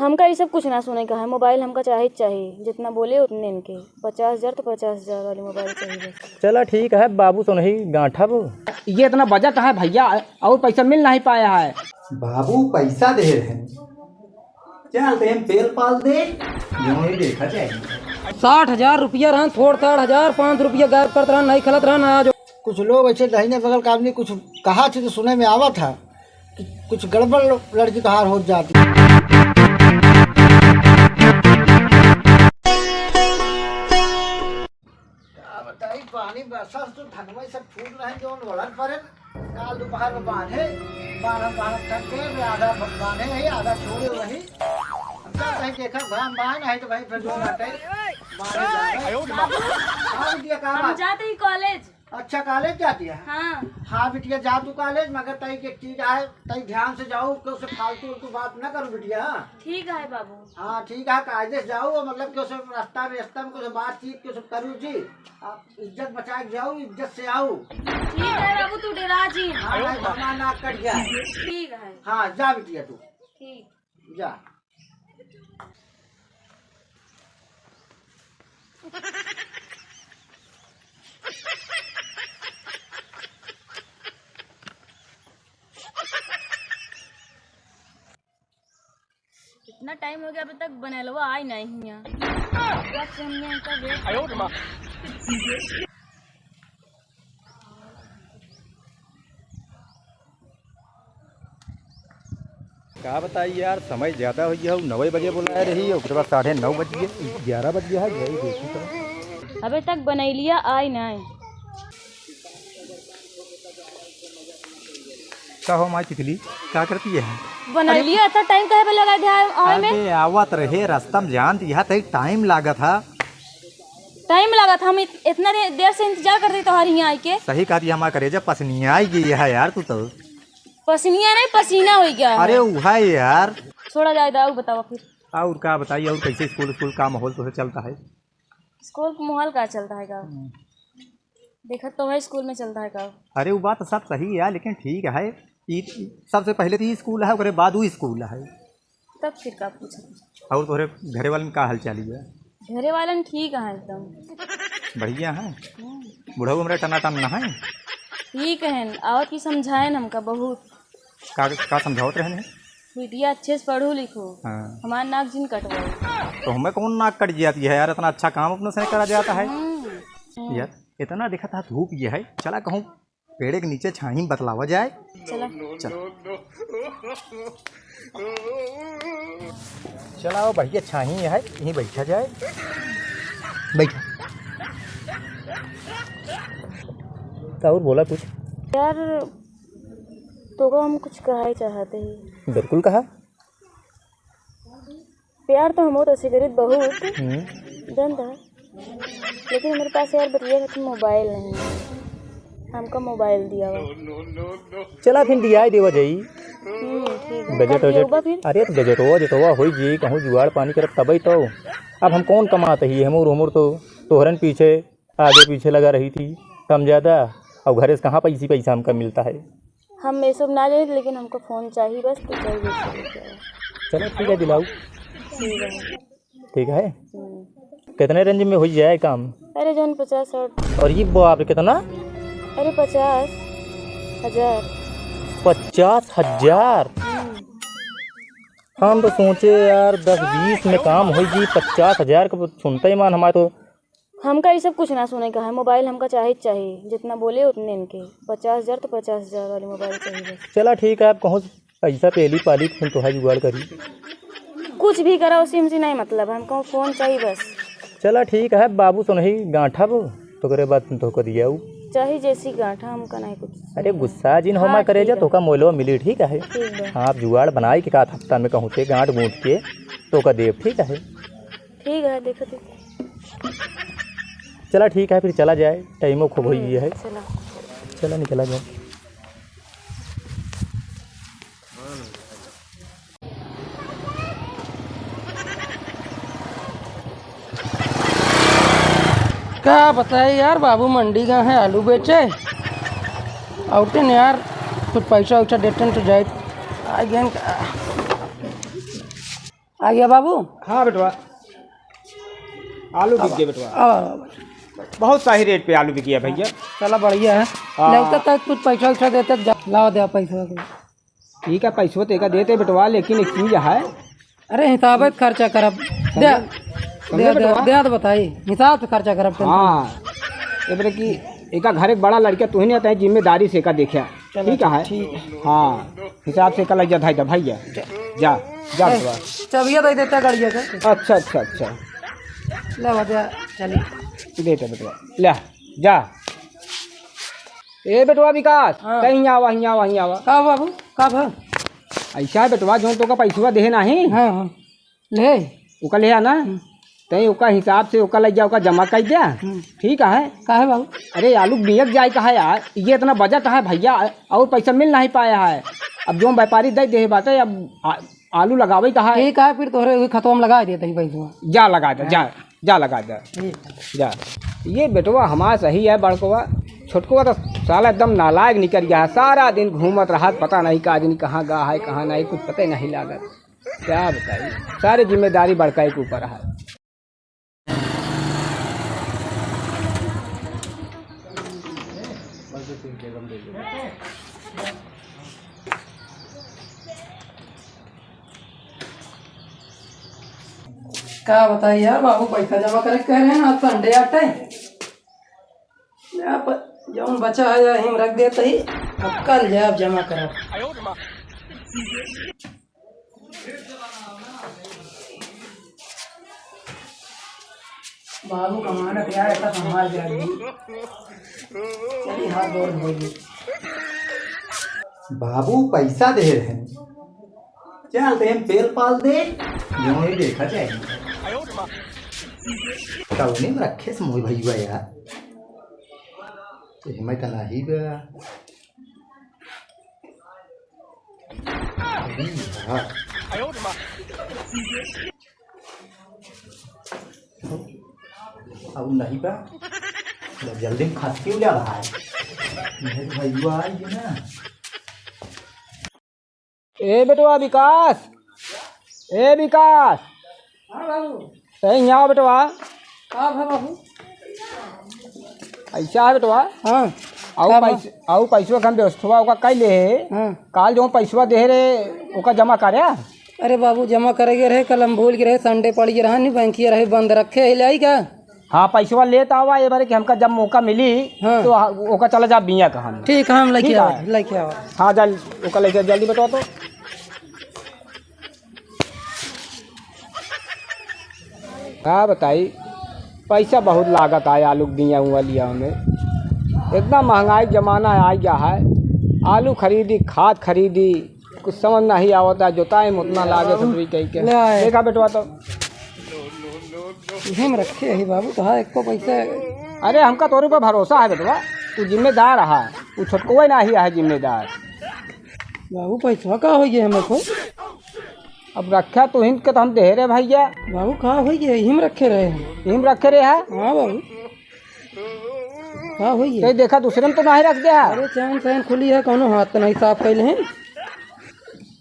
हमका ये सब कुछ ना सुने का है। मोबाइल हमका चाहिए, जितना बोले उतने इनके 50,000 तो 50,000 वाली मोबाइल चाहिए बस। चला ठीक है बाबू, तो नहीं गांठा वो ये इतना बजट है भैया और पैसा मिल नहीं पाया है। बाबू पैसा दे रहे हैं, चलते हैं पेल पाल दे, नहीं देखा जाएगा। 60,000 रुपया रहा, थोड़ 60,000 5 रुपया गायब करते रहा, नहीं खलत रहा ना। जो कुछ लोग ऐसे दहीने बगल का आदमी कुछ कहा थी तो सुने में आवा था कि कुछ गड़बड़ लड़की तो हार हो जाती। बताई पानी बरसा तो धनवा सब फूट रहे जो वड़न पड़े काल दोपहर में बांधे थक के आधा बांधे नहीं आधा छोड़े वही कहीं देखा बांध है तो भाई फिर जो बाटे हम जाते ही कॉलेज। अच्छा कॉलेज जाती है। हाँ बिटिया जा तू कॉलेज, मगर तई के चीज आए तई ध्यान से जाओ, कि उसे फालतू बात न करो बिटिया। ठीक है बाबू। हाँ ठीक है, कायदे से जाओ, मतलब कि उसे रास्ता में कुछ बातचीत के सब करूँ जी, आप इज्जत बचा के जाओ, इज्जत से आओ। ठीक है बाबू, तू डरा जी। हाँ भाई भगवान नाक कट गया। ठीक है। हाँ जा बिटिया तू ठीक जा। इतना टाइम हो गया अभी तक बनलवा आई नहीं है। कब से हमने इनका वेट क्या बताइए यार, समय ज़्यादा हो गया, 9 बजे बुलाए रही और उसके बाद 9:30 बज गए, 11 बज गया है। यही देखी तो अभी तक बनैलिया आई नहीं। क्या हो माँ तितली, क्या करती है? बनैलिया इतना टाइम कहे पे लगा दिया आए में? अरे आवत रहे रास्ता में जान दिया था, टाइम लागा था। टाइम लगा था, हम इतना देर से इंतजार करते तुम्हारे यहाँ आई के। सही कहा हमारा करेजा पसनिया आई गई है यार, तू तो पसीनिया नहीं पसीना हो गया। अरे वहा यार, छोड़ा जाए दाऊ, बताओ फिर। और क्या बताइए, और कैसे स्कूल का माहौल तो चलता है? स्कूल का माहौल का चलता है का? देखा तो है स्कूल में चलता है का? अरे वो बात सब सही है, लेकिन ठीक है, सबसे पहले तो ये स्कूल है, उसके बाद वो स्कूल है। तब फिर का पूछा? और तोरे घरे वाले में का हाल चाल है? घरे वाले ठीक है एकदम बढ़िया है। बुढ़ा हमारे टना टन ना है। ठीक है, और की समझाए हमका बहुत। का समझावत रहने? बिटिया अच्छे से पढ़ो लिखो। हाँ। हमारा नाक जिन कटवाओ। तो हमें कौन नाक कट जाती है यार, इतना अच्छा काम अपने से करा जाता है यार। इतना देखा था धूप ये है, चला कहूँ पेड़ के नीचे छाही बतलावा जाए। चला चलाओ भैया, छाही है यहीं बैठा जाए। बैठा तो और बोला कुछ यार, तो हम कुछ कहा चाहते हैं। बिल्कुल कहा। प्यार तो हम ऐसे करीब बहुत जानता है, लेकिन मेरे पास यार बतिया का मोबाइल नहीं है। हमका मोबाइल दिया हुआ। चला फिर दिया देवा जाई। ठीक है। बजट अरे तो बजटवा हो जी, कहूँ जुगाड़ पानी कर तब तो। अब हम कौन कमाते ही, हमूर तो तोहरन पीछे आगे पीछे लगा रही थी कम ज़्यादा, और घरे से कहाँ पैसा हमका मिलता है। हम ये सब ना ले, लेकिन हमको फ़ोन चाहिए बस, तो चाहिए। चलो ठीक है, दिलाऊ। ठीक है। कितने रेंज में हो जाए काम? अरे जन 50-60। और ये बाप रे कितना? अरे 50,000। 50,000? हम तो सोचे यार 10-20 में काम हो जी, 50,000 का सुनते ही मान हमारे तो। हमका ये सब कुछ ना सुने का है। मोबाइल हमका चाहिए, जितना बोले उतने इनके 50,000 तो 50,000 वाली मोबाइल चाहिए बस। चला ठीक है, आप कहूँ पैसा पेली पाली फिर तो है जुगाड़ करी। कुछ भी करा उसी हमसे नहीं मतलब, हमको फ़ोन चाहिए बस। चला ठीक है बाबू, तो नहीं गांठा वो तो करे बात तो को दिया चाहे जैसी गांठा, हमका नहीं कुछ। अरे गुस्सा जिन हो करे जा तो का मोलो मिली। ठीक है। हाँ, आप जुगाड़ बनाए कि का हफ्ता में कहूँ से गांठ गूंठ के तो का देव। ठीक है। ठीक है, देखो चला ठीक है, फिर चला जाए, टाइमो खूब हो गई है। चला निकला जाए। क्या बताए यार, बाबू मंडी गए हैं आलू बेचे, आउटिन यार कुछ पैसा वैसा देते तो जाए आ गए। आ गया बाबू। हाँ बेटवा, आलू बिक गए बेटवा। अब बहुत सही रेट पे आलू बिक गया भैया। चला बढ़िया है। लगता था कुछ पैसा वैसा देते लाओ दे पैसा। ठीक है, पैसों तेका देते बेटवा, लेकिन एक चीज है। अरे हिसाब है खर्चा करब दे दे तो बताई हिसाब से खर्चा करब। हाँ ये बोले कि एका घर एक बड़ा लड़का तू ही नहीं आता है, जिम्मेदारी से का देखा। ठीक है हाँ, हिसाब से का लग जाता है भैया। जा जा बेटवा। चबिया दे देता गाड़िया का। अच्छा अच्छा अच्छा, ले बता चली देते बेटवा, ले जा। ए बेटवा विकास, हाँ। कहीं आवा ही आवा ही आवा। का बाबू का भा? ऐसा है बेटवा, जो तो का पैसा दे नहीं हाँ हाँ ले ओका ले आना, तई ओका हिसाब से ओका लग जा, ओका जमा कर दिया। ठीक है। का है बाबू? अरे आलू बियक जाए का है यार, ये इतना बजट है भैया, और पैसा मिल नहीं पाया है। अब जो व्यापारी दे दे बाटे, अब आलू लगावे का है। ठीक है, फिर तोहरे खतवा में लगा देते पैसा। जा लगा दे, जा जा लगा दे जा। ये बेटवा हमारा सही है, बड़कवा छोटकवा तो साला एकदम नालायक निकल गया है। सारा दिन घूमत रहा, पता नहीं का आदमी कहाँ गा है कहाँ नहीं, कुछ पता ही नहीं लागत। क्या बताइए, सारी जिम्मेदारी बड़का के ऊपर है। क्या बताइए यार बाबू, पैसा जमा करे कह रहे हैं ना, संडे आटे जौन बचा है यहीं रख देते ही, अब कल जाए अब जमा करा। बाबू कमाना यार ऐसा संभाल जाएगी। चलिए हाथ दौड़ होगी। बाबू पैसा दे रहे हैं, चलते हैं पेल पाल दे, जो ही देखा जाएगा। कौने में रखे से मोई भैया यार, तो हिम्मत नहीं बा। अब नहीं बा, जल्दी खास क्यों जा रहा है भैया ये ना। ए बेटवा विकास, ए विकास, हाँ बाबू। कहीं आओ बेटवा। हाँ बाबू। ऐसा है बेटवा, हाँ आउ पैसवा हम व्यवस्था ओका कई ले हाँ। काल जो पैसवा दे रे ओका जमा करे। अरे बाबू जमा करेगे रहे, कल हम भूल के रहे, संडे पड़ गया रहा नहीं, बैंकिया रहे बंद रखे लाई क्या। हाँ पैसवा लेता आवा ये बारे कि हमका जब मौका मिली हाँ। तो ओका चला जा बिया का हम। ठीक है, हम लेके ठीक आओ है। लेके आओ। हाँ जा ओका लेके जल्दी बेटवा। तो हाँ बताई, पैसा बहुत लागत आया आलू बिया हुआ लिया हमें। इतना महंगाई जमाना आ गया है, आलू खरीदी खाद खरीदी कुछ समझ नहीं आवता, जोताई में उतना लागत कही के ले आए। देखा बेटवा। तो हम रखे ही बाबू, तो हाँ एक को पैसा। अरे हमका तोरे पर भरोसा है बेटवा, तू जिम्मेदार रहा, तू छोटको नहीं है जिम्मेदार। बाबू पैसा का हो गया हमें को? अब रखा तो हिंद के तो हम दे रहे भैया। बाबू कहाँ हो गया, हिम रखे रहे हैं। हिम रखे रहे है। हाँ बाबू कहाँ हो गया? कहीं देखा दूसरे में तो नहीं रख दिया। अरे चैन चैन खुली है, कौनो हाथ तो नहीं साफ कैले हैं।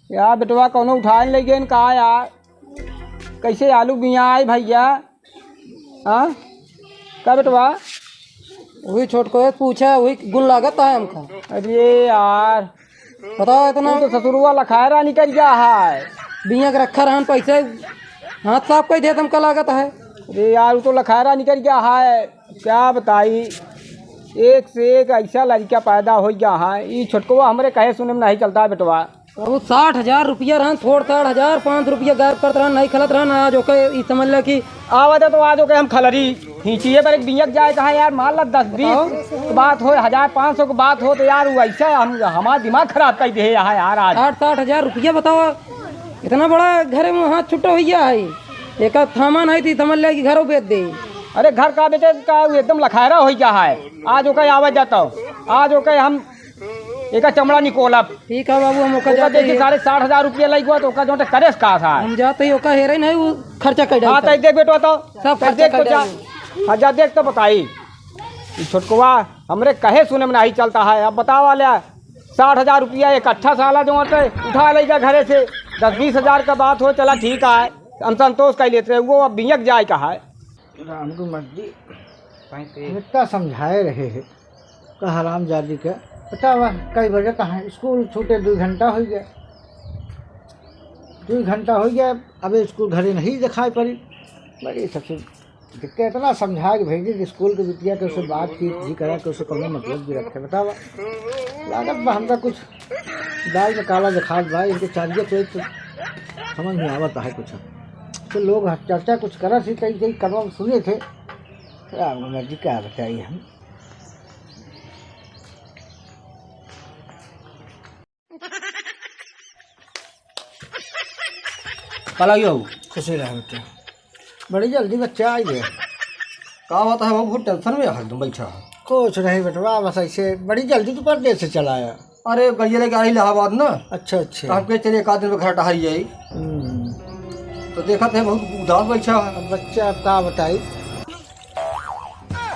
यार बेटवा कौनो उठाए ले गए कहा यार, कैसे आलू बिया आए भैया। हाँ क्या बेटवा? वही छोट को पूछा, वही गुण लागत है हमका। अरे यार बताओ इतना तो ससुरुआ लखायरा निकल गया है। बिया के रखा रहन, पैसे हाथ साफ कर दिया तुमका लागत है। अरे यार वो तो लखायरा निकल गया है, क्या बताई। एक से एक ऐसा लड़का पैदा हो गया है, ये छोटकुआ हमारे कहे सुने में नहीं चलता बेटवा। बाबू 60,000 रुपया रहन, थोड़ 60,000 500 गायब करते रहन, नहीं खलत रहन। आज ओके ई समझ ल कि आवत है तो आज ओके हम खलरी खींचिए पर एक बियक जाए कहा यार, मान ला 10-20 की बात हो, 1,000-500 की बात हो तो यार वो ऐसा हमारा दिमाग खराब कर दे यार। आज 60-60,000 रुपया बताओ, इतना बड़ा घर में हाथ छुट्टा हो गया है। एक थामा नहीं थी, समझ लिया कि घरों बेच दे। अरे घर का बेटे का एकदम लखायरा हो गया है। आज ओके आवाज जाता हूँ, आज ओके हम एक चमड़ा निकोलब। ठीक है बाबू, हम ओका ओका जाते देखिए ही 60,000 रुपया लग गया तो ओका जो करे का था। हम जाते ही ओका हेरे नहीं, वो खर्चा कर हाँ डाल। तो देख बेटो तो सब खर्चा देख तो कर जा, हजार देख तो बताई। ये छोटकुआ हमरे कहे सुने में नहीं चलता है। अब बताओ वाले 60,000 रुपया इकट्ठा साला जो उठा लेगा घरे से, 10-20 हज़ार का बात हो चला ठीक है, हम संतोष कर लेते रहे, वो अब बियक जाए कहा है। राम को मर्जी इतना समझाए रहे हैं का हराम जादी का पता हुआ कई बजे कहाँ स्कूल छूटे 2 घंटा हो गया, 2 घंटा हो गया, अबे स्कूल घरे नहीं दिखाई पड़ी। बड़ी सबसे दिक्कत इतना समझा के भेजी कि स्कूल के बिटिया के उससे बातचीत भी करा के उसे कोनो मतलब भी रखे। बतावा लागत बा हमका कुछ दाल में काला दिखा भाई इनके चाहिए तो समझ नहीं आवता है कुछ। तो लोग चर्चा कुछ करा थी, कई कई कदम सुने थे। राम मर्जी क्या बताइए हम। कल आई हो खुशी रहा बेटा, बड़ी जल्दी बच्चा आ गया। कहा होता है वो बहुत टेंशन में है, तुम बैठा है। कुछ नहीं बेटवा, बस ऐसे बड़ी जल्दी तो परदेश से चला आया। अरे गलिया लेके आई इलाहाबाद ना, अच्छा तो अच्छा। हम कहे चलिए 1 आध दिन में घर टहल जाई, तो देखा थे बहुत उदास बैठा है। अब बच्चा अब क्या बताई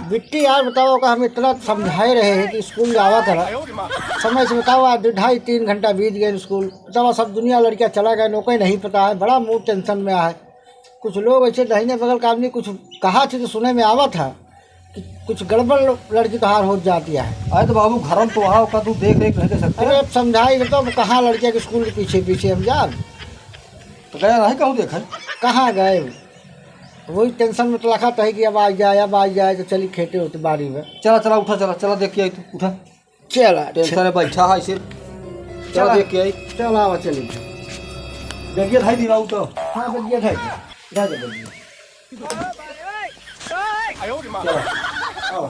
बिट्टी यार, बताओ का हम इतना समझाए रहे हैं कि स्कूल आवा करा समय से। बताओ आज 2-2.5-3 घंटा बीत गए स्कूल। बताओ सब दुनिया लड़कियां चला गए, नौकरी नहीं पता है, बड़ा मूड टेंशन में है। कुछ लोग ऐसे दहीने बगल का आदमी कुछ कहा थी तो सुने में आवा था कि कुछ गड़बड़ लड़की तो हार हो जाती है। अरे तो बाबू घर में तो वहाँ का तू देख रेख नहीं दे सकते। अरे अब समझाई बताओ कहाँ लड़कियाँ के स्कूल के पीछे पीछे हम जा तो गया नहीं कहूँ देखा कहाँ गए। वही टेंशन में तो रखा था कि अब आ जाए तो चली खेते होते बाड़ी में। चला उठा, चला देख के आई तू, उठा चला टेंशन में बैठा है सिर्फ, चला देख के आई। चला आवा चली देखिए भाई दिलाऊ तो हाँ बजिया था जा बजिया। चला